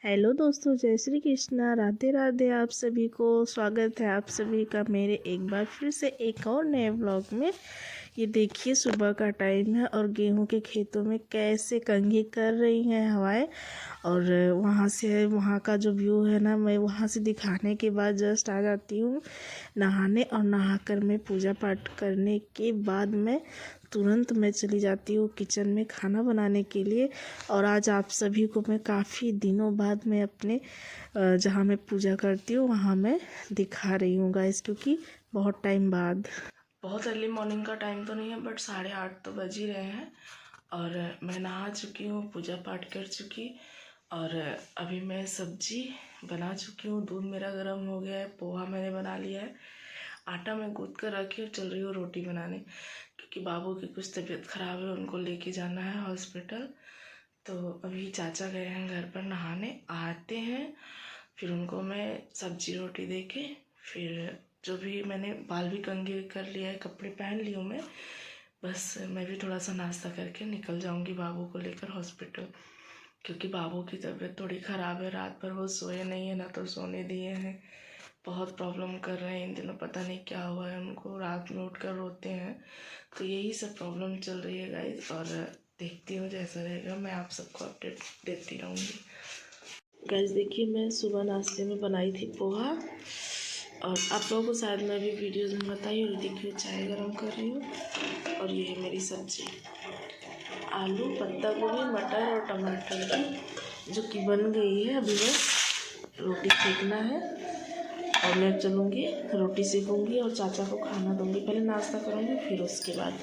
Hello दोस्तों, जय श्री कृष्णा, राधे राधे। आप सभी को स्वागत है आप सभी का मेरे एक बार फिर से एक और नए व्लॉग में। ये देखिए सुबह का टाइम है और गेहूं के खेतों में कैसे कंघी कर रही हैं हवाएं। और वहाँ का जो व्यू है ना, मैं वहाँ से दिखाने के बाद जस्ट आ जाती हूँ नहाने। और नहाकर मैं पूजा पाठ करने के बाद मैं तुरंत मैं चली जाती हूँ किचन में खाना बनाने के लिए। और आज आप सभी को मैं काफ़ी दिनों बाद मैं अपने जहाँ मैं पूजा करती हूँ वहाँ मैं दिखा रही हूँ गाइस, क्योंकि बहुत टाइम बाद। बहुत अर्ली मॉर्निंग का टाइम तो नहीं है, बट 8:30 तो बज ही रहे हैं। और मैं नहा चुकी हूँ, पूजा पाठ कर चुकी। और अभी मैं सब्जी बना चुकी हूँ। दूध मेरा गर्म हो गया है, पोहा मैंने बना लिया है, आटा मैं गूँथ कर रखी और चल रही हूँ रोटी बनाने, क्योंकि बाबू की कुछ तबीयत ख़राब है, उनको लेके जाना है हॉस्पिटल। तो अभी चाचा गए हैं घर पर नहाने, आते हैं फिर उनको मैं सब्जी रोटी दे के फिर जो भी मैंने बाल भी कंघी कर लिया है, कपड़े पहन ली हूँ मैं, बस मैं भी थोड़ा सा नाश्ता करके निकल जाऊँगी बाबू को लेकर हॉस्पिटल। क्योंकि बाबू की तबीयत थोड़ी ख़राब है, रात भर वो सोए नहीं है ना तो सोने दिए हैं। बहुत प्रॉब्लम कर रहे हैं इन दिनों, पता नहीं क्या हुआ है उनको, रात में उठकर रोते हैं। तो यही सब प्रॉब्लम चल रही है गाइस। और देखती हूँ जैसा रहेगा मैं आप सबको अपडेट देती रहूँगी। गाइस देखिए, मैं सुबह नाश्ते में बनाई थी पोहा, और आप लोगों को शायद मैं भी वीडियोज़ में बताई। और देखिए चाय गरम कर रही हूँ, और ये है मेरी सब्जी, आलू, पत्ता गोभी, मटर और टमाटर की, जो कि बन गई है। अभी बस रोटी सेकना है और मैं चलूँगी रोटी सेकूँगी और चाचा को खाना दूँगी। पहले नाश्ता करूँगी फिर उसके बाद।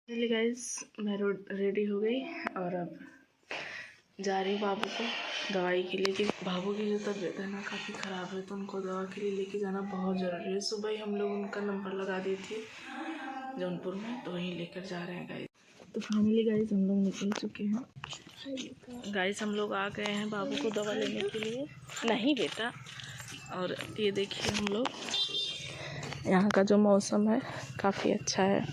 चलिए गाइस, मैं रेडी हो गई और अब जा रही हूँ बाबू को दवाई के लिए, क्योंकि बाबू की जो तबीयत है ना काफ़ी ख़राब है, तो उनको दवा के लिए लेके जाना बहुत ज़रूरी है। सुबह ही हम लोग उनका नंबर लगा दिए थे जौनपुर में, तो वहीं लेकर जा रहे हैं गाइस। तो फाइनली गाइस हम लोग निकल चुके हैं। गाइस हम लोग आ गए हैं बाबू को दवा लेने के लिए। नहीं बेटा। और ये देखिए हम लोग, यहाँ का जो मौसम है काफ़ी अच्छा है।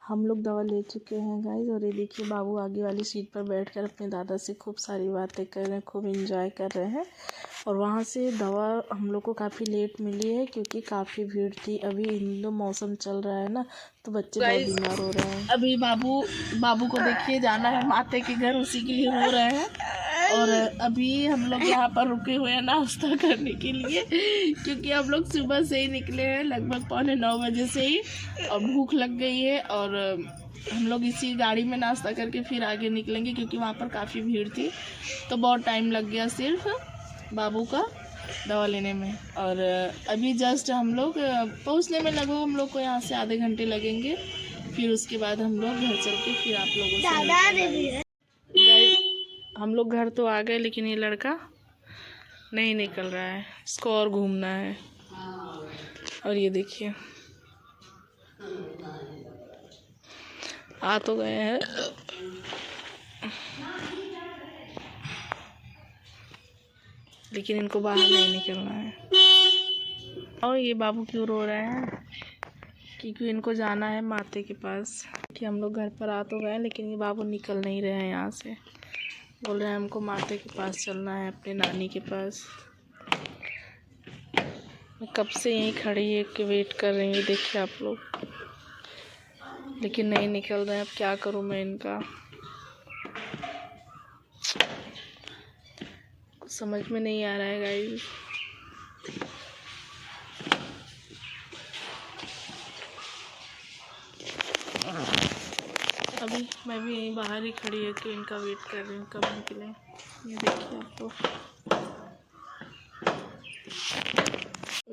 हम लोग दवा ले चुके हैं गाइस। और ये देखिए बाबू आगे वाली सीट पर बैठकर अपने दादा से खूब सारी बातें कर रहे हैं, खूब एंजॉय कर रहे हैं। और वहाँ से दवा हम लोग को काफ़ी लेट मिली है, क्योंकि काफ़ी भीड़ थी। अभी इन दो मौसम चल रहा है ना, तो बच्चे बहुत बीमार हो रहे हैं। अभी बाबू को देखिए जाना है माते के घर, उसी के लिए रो रहे हैं। और अभी हम लोग यहाँ पर रुके हुए हैं नाश्ता करने के लिए, क्योंकि हम लोग सुबह से ही निकले हैं, लगभग 8:45 बजे से ही, और भूख लग गई है। और हम लोग इसी गाड़ी में नाश्ता करके फिर आगे निकलेंगे, क्योंकि वहाँ पर काफ़ी भीड़ थी, तो बहुत टाइम लग गया सिर्फ बाबू का दवा लेने में। और अभी जस्ट हम लोग पहुँचने में लगभग हम लोग को यहाँ से आधे घंटे लगेंगे। फिर उसके बाद हम लोग घर चल के फिर आप लोगों से हम लोग घर तो आ गए, लेकिन ये लड़का नहीं निकल रहा है, इसको और घूमना है। और ये देखिए आ तो गए हैं, लेकिन इनको बाहर नहीं निकलना है। और ये बाबू क्यों रो रहे हैं, क्योंकि इनको जाना है माते के पास। कि हम लोग घर पर आ तो गए, लेकिन ये बाबू निकल नहीं रहे हैं यहाँ से, बोल रहे हैं हमको माते के पास चलना है, अपने नानी के पास। मैं कब से यहीं खड़ी है कि वेट कर रही हूँ, देखिए आप लोग, लेकिन नहीं निकल रहे हैं। अब क्या करूँ मैं इनका, कुछ समझ में नहीं आ रहा है गाइस। अभी मैं भी यहीं बाहर ही खड़ी है कि इनका वेट कर रही हूँ कब निकले। ये देखिए आप लोग।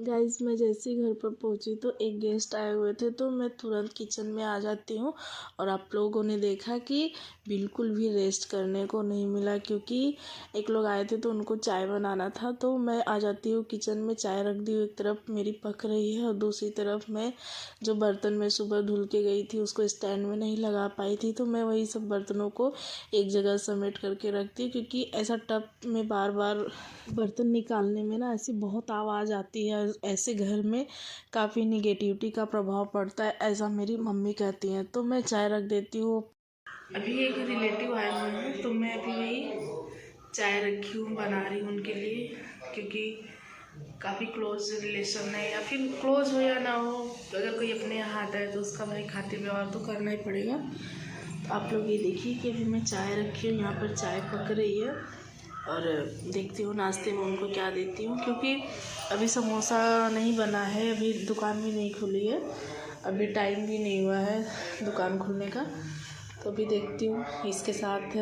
गाइस मैं जैसे ही घर पर पहुंची तो एक गेस्ट आए हुए थे, तो मैं तुरंत किचन में आ जाती हूँ। और आप लोगों ने देखा कि बिल्कुल भी रेस्ट करने को नहीं मिला, क्योंकि एक लोग आए थे तो उनको चाय बनाना था। तो मैं आ जाती हूँ किचन में, चाय रख दी, एक तरफ मेरी पक रही है और दूसरी तरफ मैं जो बर्तन में सुबह धुल के गई थी उसको स्टैंड में नहीं लगा पाई थी, तो मैं वही सब बर्तनों को एक जगह समेट करके रखती हूँ। क्योंकि ऐसा टब में बार बार बर्तन निकालने में ना ऐसी बहुत आवाज़ आती है, ऐसे घर में काफ़ी निगेटिविटी का प्रभाव पड़ता है, ऐसा मेरी मम्मी कहती हैं। तो मैं चाय रख देती हूँ, अभी एक रिलेटिव आए हुए हैं तो मैं अभी वही चाय रखी हूँ, बना रही हूँ उनके लिए, क्योंकि काफ़ी क्लोज रिलेशन है, या फिर क्लोज हो या ना हो, अगर कोई अपने यहाँ आता है तो उसका भाई खातिर व्यवहार तो करना ही पड़ेगा। तो आप लोग ये देखिए कि अभी मैं चाय रखी हूँ, यहाँ पर चाय पक रही है और देखती हूँ नाश्ते में उनको क्या देती हूँ, क्योंकि अभी समोसा नहीं बना है, अभी दुकान भी नहीं खुली है, अभी टाइम भी नहीं हुआ है दुकान खुलने का। तो अभी देखती हूँ इसके साथ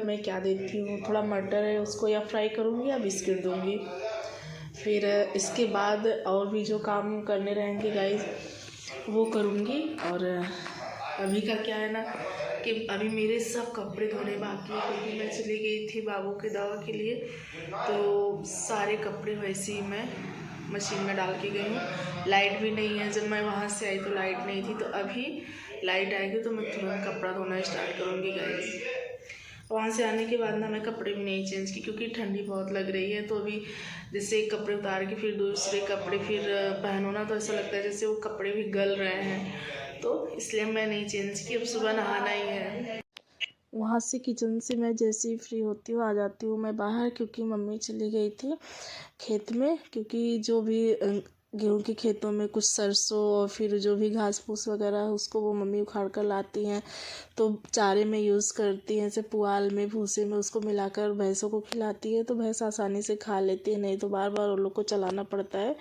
मैं क्या देती हूँ, थोड़ा मटर है उसको या फ्राई करूँगी या बिस्किट दूँगी। फिर इसके बाद और भी जो काम करने रहेंगे गाइस वो करूँगी। और अभी का क्या है ना कि अभी मेरे सब कपड़े धोने बाकी है, क्योंकि मैं चली गई थी बाबू के दवा के लिए, तो सारे कपड़े वैसे ही मैं मशीन में डाल के गई हूँ। लाइट भी नहीं है, जब मैं वहाँ से आई तो लाइट नहीं थी, तो अभी लाइट आएगी तो मैं तुरंत कपड़ा धोना स्टार्ट करूँगी गाइस। वहाँ से आने के बाद ना मैं कपड़े भी नहीं चेंज की, क्योंकि ठंडी बहुत लग रही है, तो अभी जैसे एक कपड़े उतार के फिर दूसरे कपड़े फिर पहनो ना, तो ऐसा लगता है जैसे वो कपड़े भी गल रहे हैं, तो इसलिए मैं नहीं चेंज की। अब सुबह नहाना ही है। वहाँ से किचन से मैं जैसे ही फ्री होती हूँ आ जाती हूँ मैं बाहर, क्योंकि मम्मी चली गई थी खेत में, क्योंकि जो भी गेहूं के खेतों में कुछ सरसों और फिर जो भी घास फूस वगैरह है उसको वो मम्मी उखाड़ कर लाती हैं, तो चारे में यूज़ करती हैं, जैसे पुआल में भूसे में उसको मिलाकर भैंसों को खिलाती है, तो भैंस आसानी से खा लेती है, नहीं तो बार बार उन लोग को चलाना पड़ता है।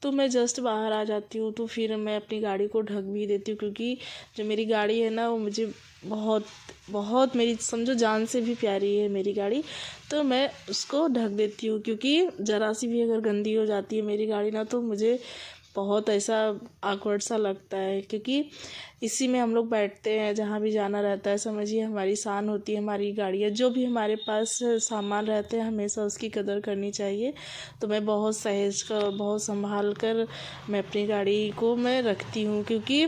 तो मैं जस्ट बाहर आ जाती हूँ, तो फिर मैं अपनी गाड़ी को ढक भी देती हूँ, क्योंकि जो मेरी गाड़ी है ना वो मुझे बहुत बहुत मेरी समझो जान से भी प्यारी है मेरी गाड़ी, तो मैं उसको ढक देती हूँ, क्योंकि ज़रा सी भी अगर गंदी हो जाती है मेरी गाड़ी ना तो मुझे बहुत ऐसा awkward सा लगता है, क्योंकि इसी में हम लोग बैठते हैं, जहाँ भी जाना रहता है, समझिए हमारी शान होती है हमारी गाड़ी है। जो भी हमारे पास सामान रहते हैं हमेशा उसकी कदर करनी चाहिए। तो मैं बहुत सहेज कर बहुत संभाल कर मैं अपनी गाड़ी को मैं रखती हूँ, क्योंकि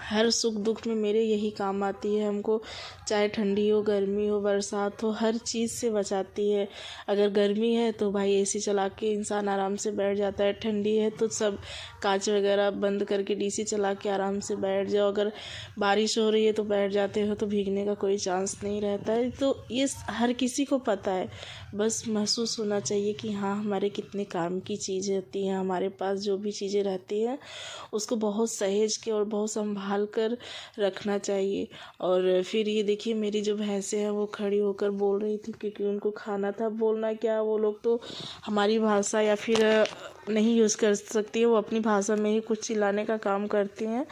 हर सुख दुख में मेरे यही काम आती है हमको, चाहे ठंडी हो गर्मी हो बरसात हो, हर चीज़ से बचाती है। अगर गर्मी है तो भाई एसी चला के इंसान आराम से बैठ जाता है, ठंडी है तो सब कांच वगैरह बंद करके डीसी चला के आराम से बैठ जाओ, अगर बारिश हो रही है तो बैठ जाते हो तो भीगने का कोई चांस नहीं रहता है। तो ये हर किसी को पता है, बस महसूस होना चाहिए कि हाँ हमारे कितने काम की चीज़ें होती हैं, हमारे पास जो भी चीज़ें रहती हैं उसको बहुत सहेज के और बहुत संभाल कर रखना चाहिए। और फिर ये देखिए मेरी जो भैंसें हैं वो खड़ी होकर बोल रही थी, क्योंकि उनको खाना था। बोलना क्या, वो लोग तो हमारी भाषा या फिर नहीं यूज़ कर सकती है, वो अपनी भाषा में ही कुछ चिल्लाने का काम करती हैं।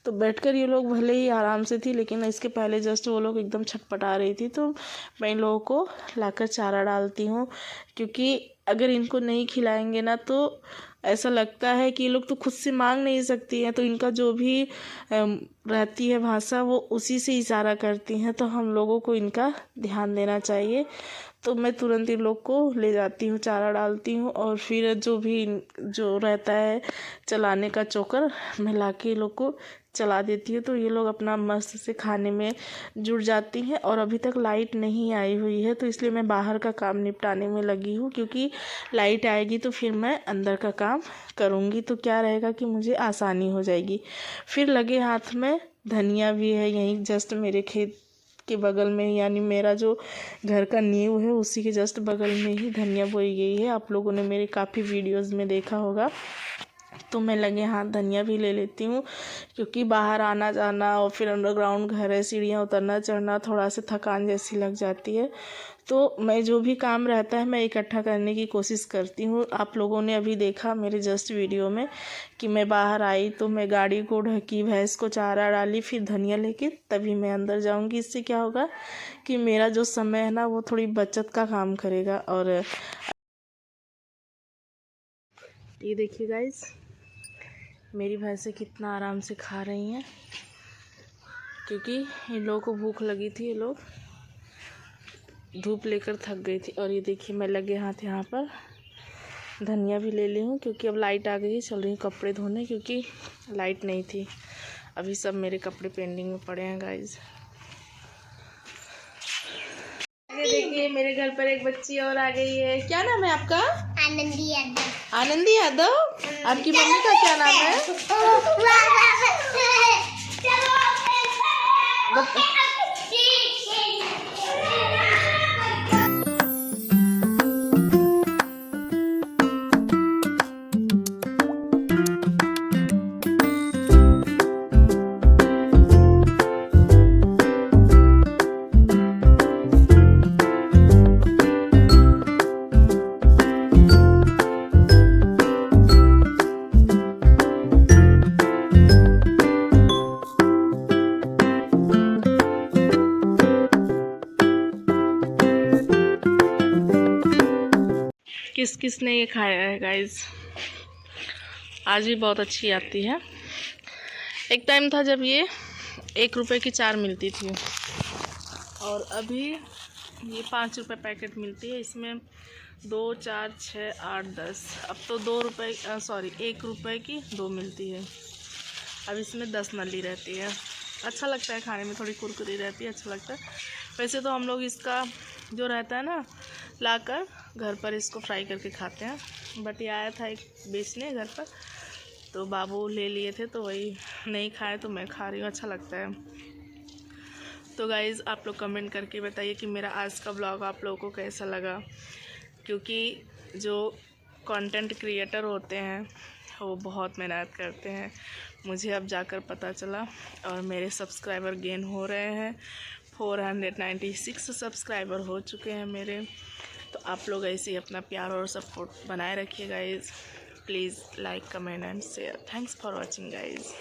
तो बैठकर ये लोग भले ही आराम से थी, लेकिन इसके पहले जस्ट वो लोग एकदम छटपटा रही थी, तो मैं इन लोगों को लाकर चारा डालती हूँ, क्योंकि अगर इनको नहीं खिलाएंगे ना तो ऐसा लगता है कि ये लोग तो खुद से मांग नहीं सकती हैं, तो इनका जो भी रहती है भाषा वो उसी से इशारा करती हैं, तो हम लोगों को इनका ध्यान देना चाहिए। तो मैं तुरंत इन लोग को ले जाती हूँ, चारा डालती हूँ, और फिर जो भी जो रहता है चलाने का चोकर मैं ला के ये लोग को चला देती हूँ, तो ये लोग अपना मस्त से खाने में जुड़ जाती हैं। और अभी तक लाइट नहीं आई हुई है, तो इसलिए मैं बाहर का काम निपटाने में लगी हूँ, क्योंकि लाइट आएगी तो फिर मैं अंदर का काम करूँगी, तो क्या रहेगा कि मुझे आसानी हो जाएगी। फिर लगे हाथ में धनिया भी है, यहीं जस्ट मेरे खेत के बगल में, यानी मेरा जो घर का नींव है उसी के जस्ट बगल में ही धनिया बोई गई है। आप लोगों ने मेरे काफ़ी वीडियोस में देखा होगा, तो मैं लगे हाथ धनिया भी ले लेती हूँ, क्योंकि बाहर आना जाना और फिर अंडरग्राउंड घर है, सीढ़ियाँ उतरना चढ़ना, थोड़ा सा थकान जैसी लग जाती है। तो मैं जो भी काम रहता है मैं इकट्ठा करने की कोशिश करती हूँ। आप लोगों ने अभी देखा मेरे जस्ट वीडियो में कि मैं बाहर आई तो मैं गाड़ी को ढकी, भैंस को चारा डाली, फिर धनिया लेके तभी मैं अंदर जाऊँगी। इससे क्या होगा कि मेरा जो समय है ना वो थोड़ी बचत का काम करेगा। और ये देखिए गाइस मेरी भैंसें कितना आराम से खा रही हैं, क्योंकि इन लोगों को भूख लगी थी, ये लोग धूप लेकर थक गई थी। और ये देखिए मैं लगे हाथ यहाँ पर धनिया भी ले ली हूँ, क्योंकि अब लाइट आ गई है, चल रही हूँ कपड़े धोने, क्योंकि लाइट नहीं थी। अभी सब मेरे कपड़े पेंडिंग में पड़े हैं गाइज। देखिए मेरे घर पर एक बच्ची और आ गई है। क्या नाम है आपका? आनंदी यादव। आनंदी यादव। आपकी मम्मी का क्या नाम है? किस किस ने ये खाया है गाइस। आज भी बहुत अच्छी आती है। एक टाइम था जब ये 1 रुपए की 4 मिलती थी और अभी ये 5 रुपए पैकेट मिलती है। इसमें 2, 4, 6, 8, 10, अब तो 2 रुपए 1 रुपए की 2 मिलती है। अब इसमें 10 नली रहती है। अच्छा लगता है खाने में, थोड़ी कुरकुरी रहती है, अच्छा लगता है। वैसे तो हम लोग इसका जो रहता है ना, लाकर घर पर इसको फ्राई करके खाते हैं, बट ये आया था एक बेचने घर पर, तो बाबू ले लिए थे तो वही नहीं खाए, तो मैं खा रही हूँ, अच्छा लगता है। तो गाइज़ आप लोग कमेंट करके बताइए कि मेरा आज का ब्लॉग आप लोगों को कैसा लगा, क्योंकि जो कंटेंट क्रिएटर होते हैं वो बहुत मेहनत करते हैं। मुझे अब जाकर पता चला और मेरे सब्सक्राइबर गेन हो रहे हैं। 496 सब्सक्राइबर हो चुके हैं मेरे। तो आप लोग ऐसे ही अपना प्यार और सपोर्ट बनाए रखिए guys. Please like, comment and share. Thanks for watching guys.